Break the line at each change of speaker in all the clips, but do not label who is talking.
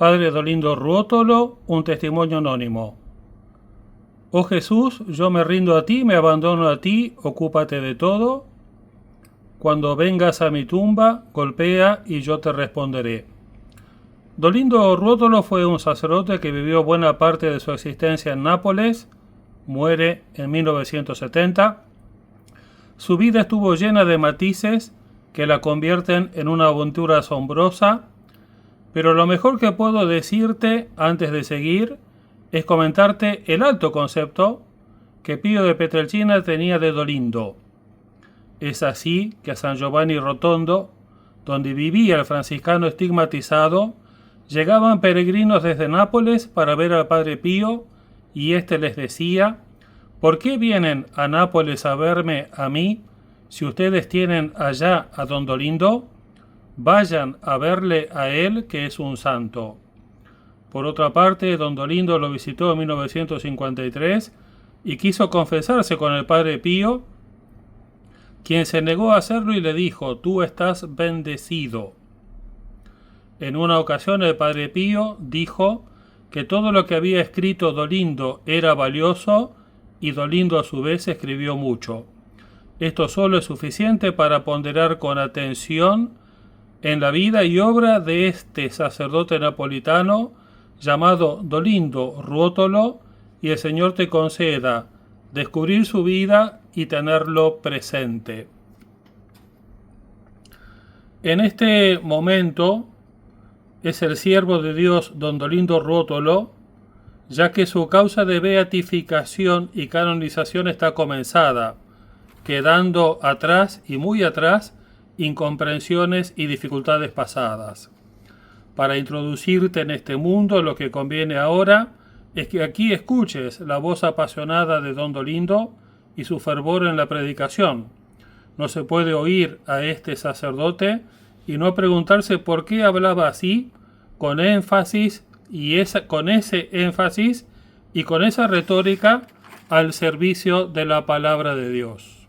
Padre Dolindo Ruotolo, un testimonio anónimo. Oh Jesús, yo me rindo a ti, me abandono a ti, ocúpate de todo. Cuando vengas a mi tumba, golpea y yo te responderé. Dolindo Ruotolo fue un sacerdote que vivió buena parte de su existencia en Nápoles, muere en 1970. Su vida estuvo llena de matices que la convierten en una aventura asombrosa, pero lo mejor que puedo decirte antes de seguir es comentarte el alto concepto que Pío de Pietrelcina tenía de Dolindo. Es así que a San Giovanni Rotondo, donde vivía el franciscano estigmatizado, llegaban peregrinos desde Nápoles para ver al Padre Pío, y éste les decía: ¿por qué vienen a Nápoles a verme a mí si ustedes tienen allá a don Dolindo? Vayan a verle a él, que es un santo. Por otra parte, don Dolindo lo visitó en 1953 y quiso confesarse con el Padre Pío, quien se negó a hacerlo y le dijo: tú estás bendecido. En una ocasión el Padre Pío dijo que todo lo que había escrito Dolindo era valioso, y Dolindo a su vez escribió mucho. Esto solo es suficiente para ponderar con atención en la vida y obra de este sacerdote napolitano llamado Dolindo Ruotolo, y el Señor te conceda descubrir su vida y tenerlo presente. En este momento es el siervo de Dios don Dolindo Ruotolo, ya que su causa de beatificación y canonización está comenzada, quedando atrás y muy atrás incomprensiones y dificultades pasadas. Para introducirte en este mundo, lo que conviene ahora es que aquí escuches la voz apasionada de don Dolindo y su fervor en la predicación. No se puede oír a este sacerdote y no preguntarse por qué hablaba así, con énfasis con ese énfasis y con esa retórica al servicio de la palabra de Dios.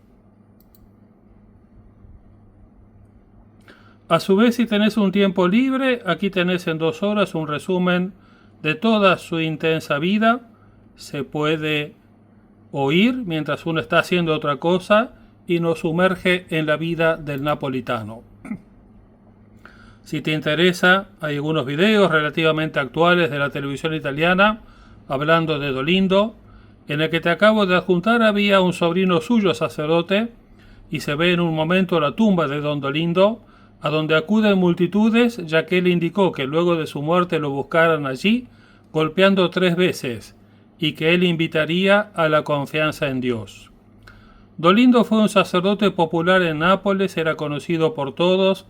A su vez, si tenés un tiempo libre, aquí tenés en 2 horas un resumen de toda su intensa vida. Se puede oír mientras uno está haciendo otra cosa y nos sumerge en la vida del napolitano. Si te interesa, hay algunos videos relativamente actuales de la televisión italiana hablando de Dolindo. En el que te acabo de adjuntar había un sobrino suyo sacerdote y se ve en un momento la tumba de don Dolindo, a donde acuden multitudes, ya que él indicó que luego de su muerte lo buscaran allí, golpeando 3 veces, y que él invitaría a la confianza en Dios. Dolindo fue un sacerdote popular en Nápoles, era conocido por todos,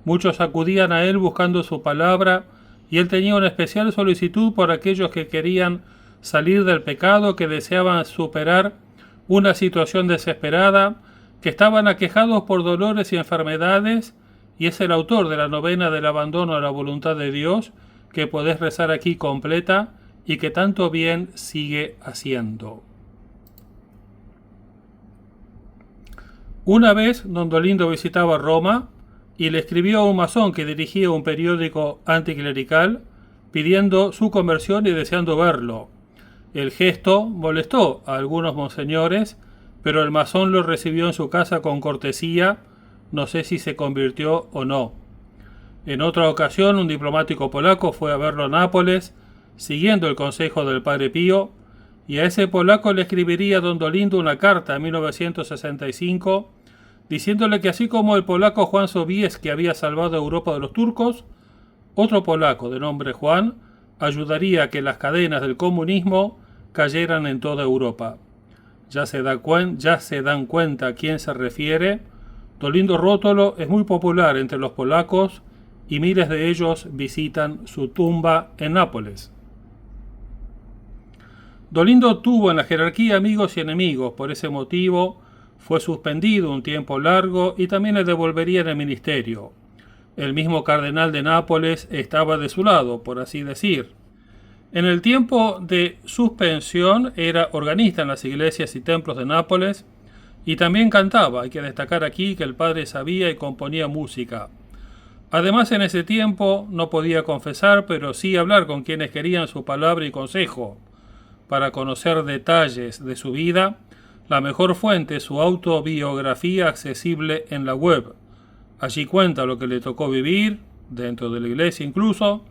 muchos acudían a él buscando su palabra, y él tenía una especial solicitud por aquellos que querían salir del pecado, que deseaban superar una situación desesperada, que estaban aquejados por dolores y enfermedades, y es el autor de la novena del abandono a la voluntad de Dios, que podés rezar aquí completa y que tanto bien sigue haciendo. Una vez don Dolindo visitaba Roma y le escribió a un masón que dirigía un periódico anticlerical pidiendo su conversión y deseando verlo. El gesto molestó a algunos monseñores, pero el masón lo recibió en su casa con cortesía. No sé si se convirtió o no. En otra ocasión, un diplomático polaco fue a verlo a Nápoles, siguiendo el consejo del Padre Pío, y a ese polaco le escribiría don Dolindo una carta en 1965, diciéndole que así como el polaco Juan Sobieski había salvado a Europa de los turcos, otro polaco de nombre Juan ayudaría a que las cadenas del comunismo cayeran en toda Europa. Ya se dan cuenta a quién se refiere. Dolindo Ruotolo es muy popular entre los polacos y miles de ellos visitan su tumba en Nápoles. Dolindo tuvo en la jerarquía amigos y enemigos, por ese motivo fue suspendido un tiempo largo y también le devolverían el ministerio. El mismo cardenal de Nápoles estaba de su lado, por así decir. En el tiempo de suspensión era organista en las iglesias y templos de Nápoles, y también cantaba. Hay que destacar aquí que el padre sabía y componía música. Además, en ese tiempo no podía confesar, pero sí hablar con quienes querían su palabra y consejo. Para conocer detalles de su vida, la mejor fuente es su autobiografía accesible en la web. Allí cuenta lo que le tocó vivir, dentro de la iglesia incluso.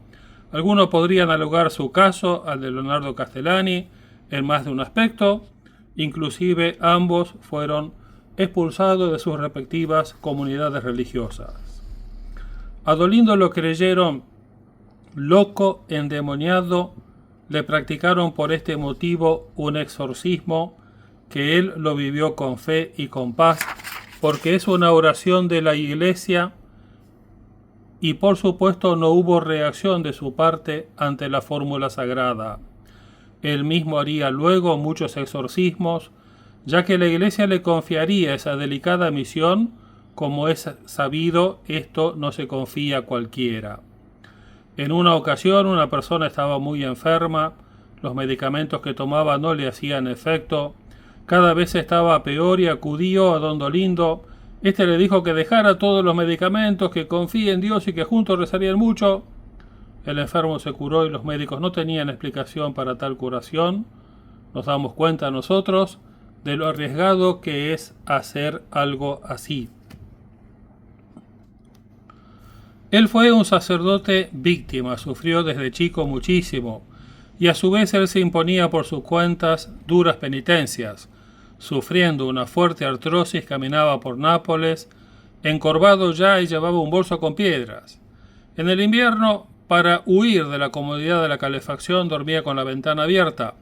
Algunos podrían analogar su caso al de Leonardo Castellani en más de un aspecto. Inclusive ambos fueron expulsados de sus respectivas comunidades religiosas. A Dolindo lo creyeron loco, endemoniado, le practicaron por este motivo un exorcismo que él lo vivió con fe y con paz, porque es una oración de la iglesia y por supuesto no hubo reacción de su parte ante la fórmula sagrada. Él mismo haría luego muchos exorcismos, ya que la iglesia le confiaría esa delicada misión. Como es sabido, esto no se confía a cualquiera. En una ocasión una persona estaba muy enferma, los medicamentos que tomaba no le hacían efecto, cada vez estaba peor y acudió a don Dolindo. Este le dijo que dejara todos los medicamentos, que confíe en Dios y que juntos rezarían mucho. El enfermo se curó y los médicos no tenían explicación para tal curación. Nos damos cuenta nosotros de lo arriesgado que es hacer algo así. Él fue un sacerdote víctima, sufrió desde chico muchísimo, y a su vez él se imponía por sus cuentas duras penitencias. Sufriendo una fuerte artrosis, caminaba por Nápoles, encorvado ya y llevaba un bolso con piedras. En el invierno, para huir de la comodidad de la calefacción, dormía con la ventana abierta,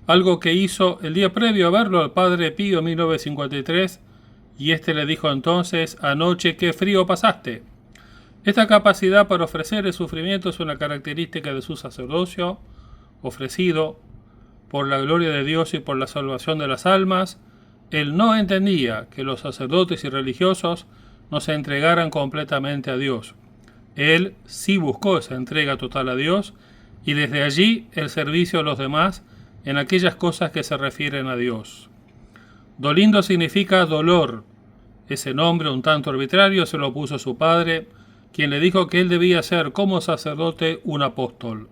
algo que hizo el día previo a verlo al padre Pío en 1953, y este le dijo entonces: «Anoche qué frío pasaste». Esta capacidad para ofrecer el sufrimiento es una característica de su sacerdocio, ofrecido por la gloria de Dios y por la salvación de las almas. Él no entendía que los sacerdotes y religiosos no se entregaran completamente a Dios. Él sí buscó esa entrega total a Dios y desde allí el servicio a los demás en aquellas cosas que se refieren a Dios. Dolindo significa dolor. Ese nombre un tanto arbitrario se lo puso su padre, quien le dijo que él debía ser como sacerdote un apóstol.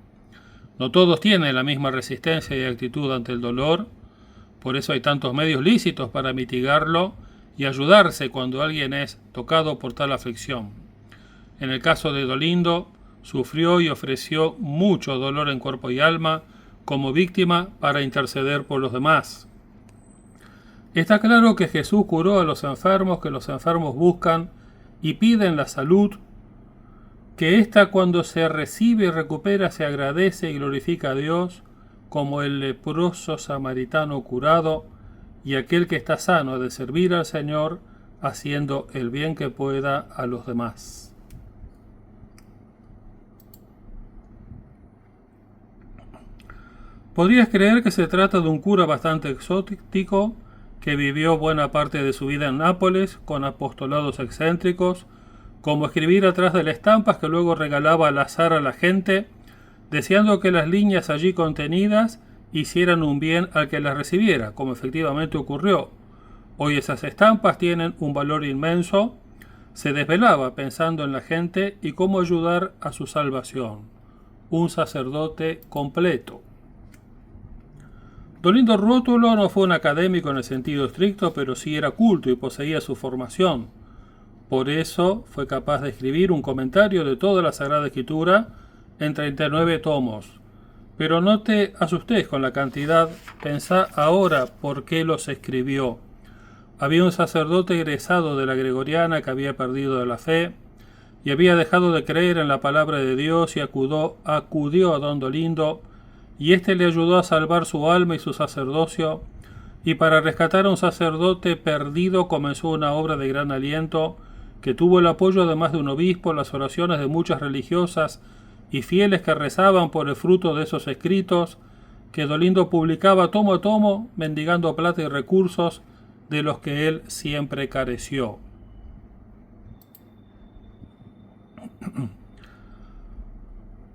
No todos tienen la misma resistencia y actitud ante el dolor, por eso hay tantos medios lícitos para mitigarlo y ayudarse cuando alguien es tocado por tal aflicción. En el caso de Dolindo, sufrió y ofreció mucho dolor en cuerpo y alma como víctima para interceder por los demás. Está claro que Jesús curó a los enfermos, que los enfermos buscan y piden la salud, que ésta cuando se recibe y recupera se agradece y glorifica a Dios, como el leproso samaritano curado, y aquel que está sano ha de servir al Señor, haciendo el bien que pueda a los demás. Podrías creer que se trata de un cura bastante exótico, que vivió buena parte de su vida en Nápoles, con apostolados excéntricos, como escribir atrás de las estampas que luego regalaba al azar a la gente, deseando que las líneas allí contenidas hicieran un bien al que las recibiera, como efectivamente ocurrió. Hoy esas estampas tienen un valor inmenso. Se desvelaba pensando en la gente y cómo ayudar a su salvación. Un sacerdote completo. Dolindo Ruotolo no fue un académico en el sentido estricto, pero sí era culto y poseía su formación. Por eso fue capaz de escribir un comentario de toda la Sagrada Escritura en 39 tomos. Pero no te asustes con la cantidad, pensá ahora por qué los escribió. Había un sacerdote egresado de la Gregoriana que había perdido la fe y había dejado de creer en la palabra de Dios y acudió a don Dolindo, y éste le ayudó a salvar su alma y su sacerdocio, y para rescatar a un sacerdote perdido comenzó una obra de gran aliento que tuvo el apoyo además de un obispo, las oraciones de muchas religiosas y fieles que rezaban por el fruto de esos escritos que Dolindo publicaba tomo a tomo, mendigando plata y recursos de los que él siempre careció.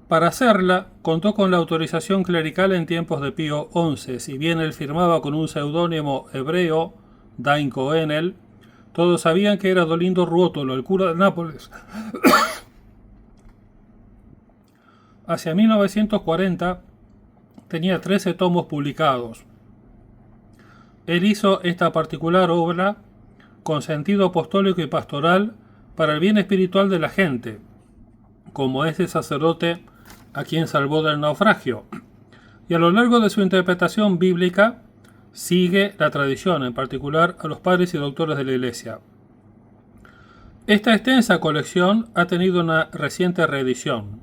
Para hacerla, contó con la autorización clerical en tiempos de Pío XI, si bien él firmaba con un seudónimo hebreo, Dain Cohenel. Todos sabían que era Dolindo Ruotolo, el cura de Nápoles, Hacia 1940 tenía 13 tomos publicados. Él hizo esta particular obra con sentido apostólico y pastoral para el bien espiritual de la gente, como ese sacerdote a quien salvó del naufragio. Y a lo largo de su interpretación bíblica sigue la tradición, en particular a los padres y doctores de la Iglesia. Esta extensa colección ha tenido una reciente reedición.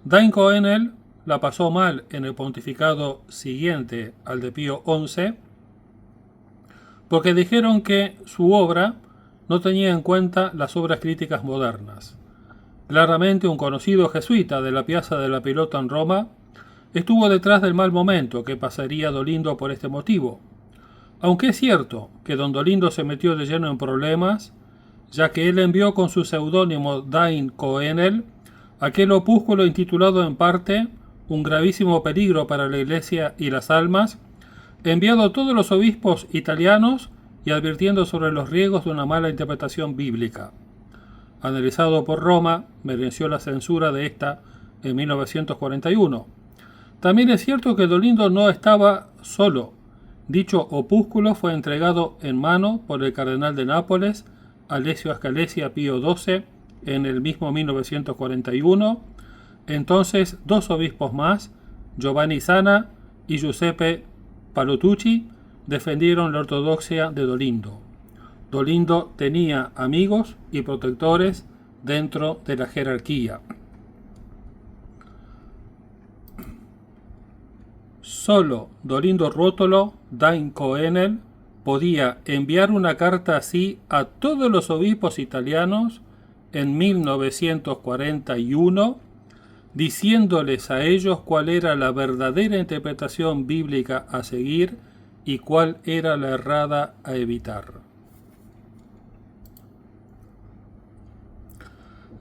Dain Cohenel la pasó mal en el pontificado siguiente al de Pío XI, porque dijeron que su obra no tenía en cuenta las obras críticas modernas. Claramente un conocido jesuita de la Piazza de la Pilota en Roma estuvo detrás del mal momento que pasaría Dolindo por este motivo. Aunque es cierto que don Dolindo se metió de lleno en problemas, ya que él envió con su seudónimo Dain Cohenel aquel opúsculo intitulado en parte Un gravísimo peligro para la Iglesia y las almas, enviado a todos los obispos italianos y advirtiendo sobre los riesgos de una mala interpretación bíblica. Analizado por Roma, mereció la censura de esta en 1941. También es cierto que Dolindo no estaba solo. Dicho opúsculo fue entregado en mano por el cardenal de Nápoles, Alessio Ascalesi, a Pío XII en el mismo 1941. Entonces, dos obispos más, Giovanni Sana y Giuseppe Palotucci, defendieron la ortodoxia de Dolindo. Dolindo tenía amigos y protectores dentro de la jerarquía. Solo Dolindo Ruotolo, Dain Cohenel, podía enviar una carta así a todos los obispos italianos en 1941, diciéndoles a ellos cuál era la verdadera interpretación bíblica a seguir y cuál era la errada a evitar.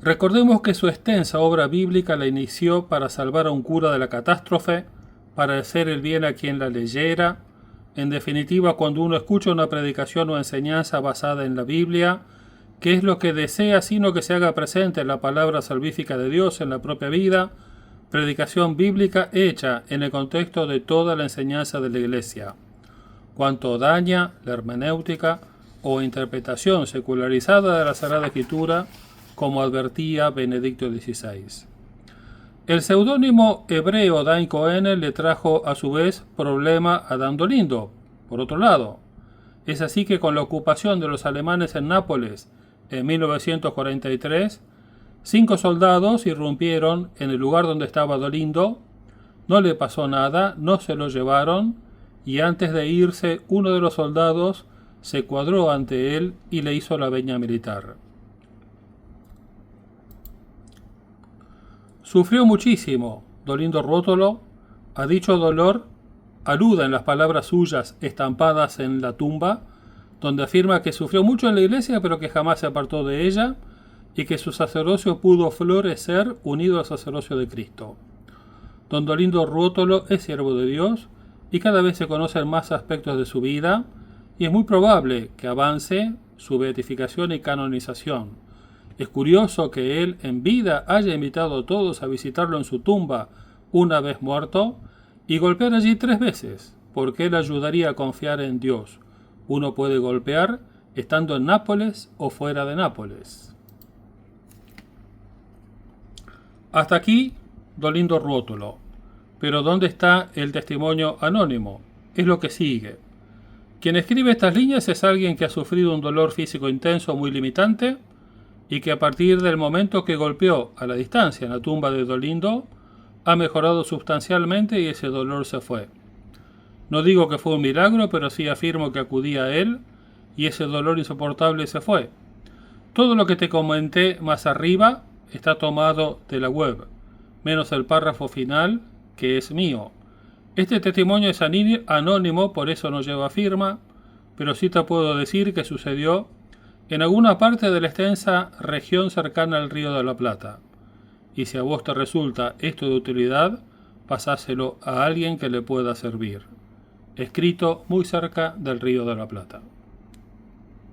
Recordemos que su extensa obra bíblica la inició para salvar a un cura de la catástrofe, para hacer el bien a quien la leyera. En definitiva, cuando uno escucha una predicación o enseñanza basada en la Biblia, ¿qué es lo que desea sino que se haga presente la palabra salvífica de Dios en la propia vida? Predicación bíblica hecha en el contexto de toda la enseñanza de la Iglesia. Cuanto daña la hermenéutica o interpretación secularizada de la Sagrada Escritura, como advertía Benedicto XVI. El seudónimo hebreo Dain Cohenel le trajo a su vez problema a Dan Dolindo. Por otro lado, es así que con la ocupación de los alemanes en Nápoles en 1943, 5 soldados irrumpieron en el lugar donde estaba Dolindo, no le pasó nada, no se lo llevaron, y antes de irse uno de los soldados se cuadró ante él y le hizo la veña militar. Sufrió muchísimo Dolindo Ruotolo. A dicho dolor aluden las palabras suyas estampadas en la tumba, donde afirma que sufrió mucho en la iglesia pero que jamás se apartó de ella y que su sacerdocio pudo florecer unido al sacerdocio de Cristo. Don Dolindo Ruotolo es siervo de Dios y cada vez se conocen más aspectos de su vida y es muy probable que avance su beatificación y canonización. Es curioso que él en vida haya invitado a todos a visitarlo en su tumba una vez muerto y golpear allí 3 veces, porque él ayudaría a confiar en Dios. Uno puede golpear estando en Nápoles o fuera de Nápoles. Hasta aquí Dolindo Ruotolo. Pero ¿dónde está el testimonio anónimo? Es lo que sigue. Quien escribe estas líneas es alguien que ha sufrido un dolor físico intenso muy limitante y que a partir del momento que golpeó a la distancia en la tumba de Dolindo, ha mejorado sustancialmente y ese dolor se fue. No digo que fue un milagro, pero sí afirmo que acudí a él y ese dolor insoportable se fue. Todo lo que te comenté más arriba está tomado de la web, menos el párrafo final, que es mío. Este testimonio es anónimo, por eso no lleva firma, pero sí te puedo decir que sucedió en alguna parte de la extensa región cercana al Río de la Plata. Y si a vos te resulta esto de utilidad, pasáselo a alguien que le pueda servir. Escrito muy cerca del Río de la Plata.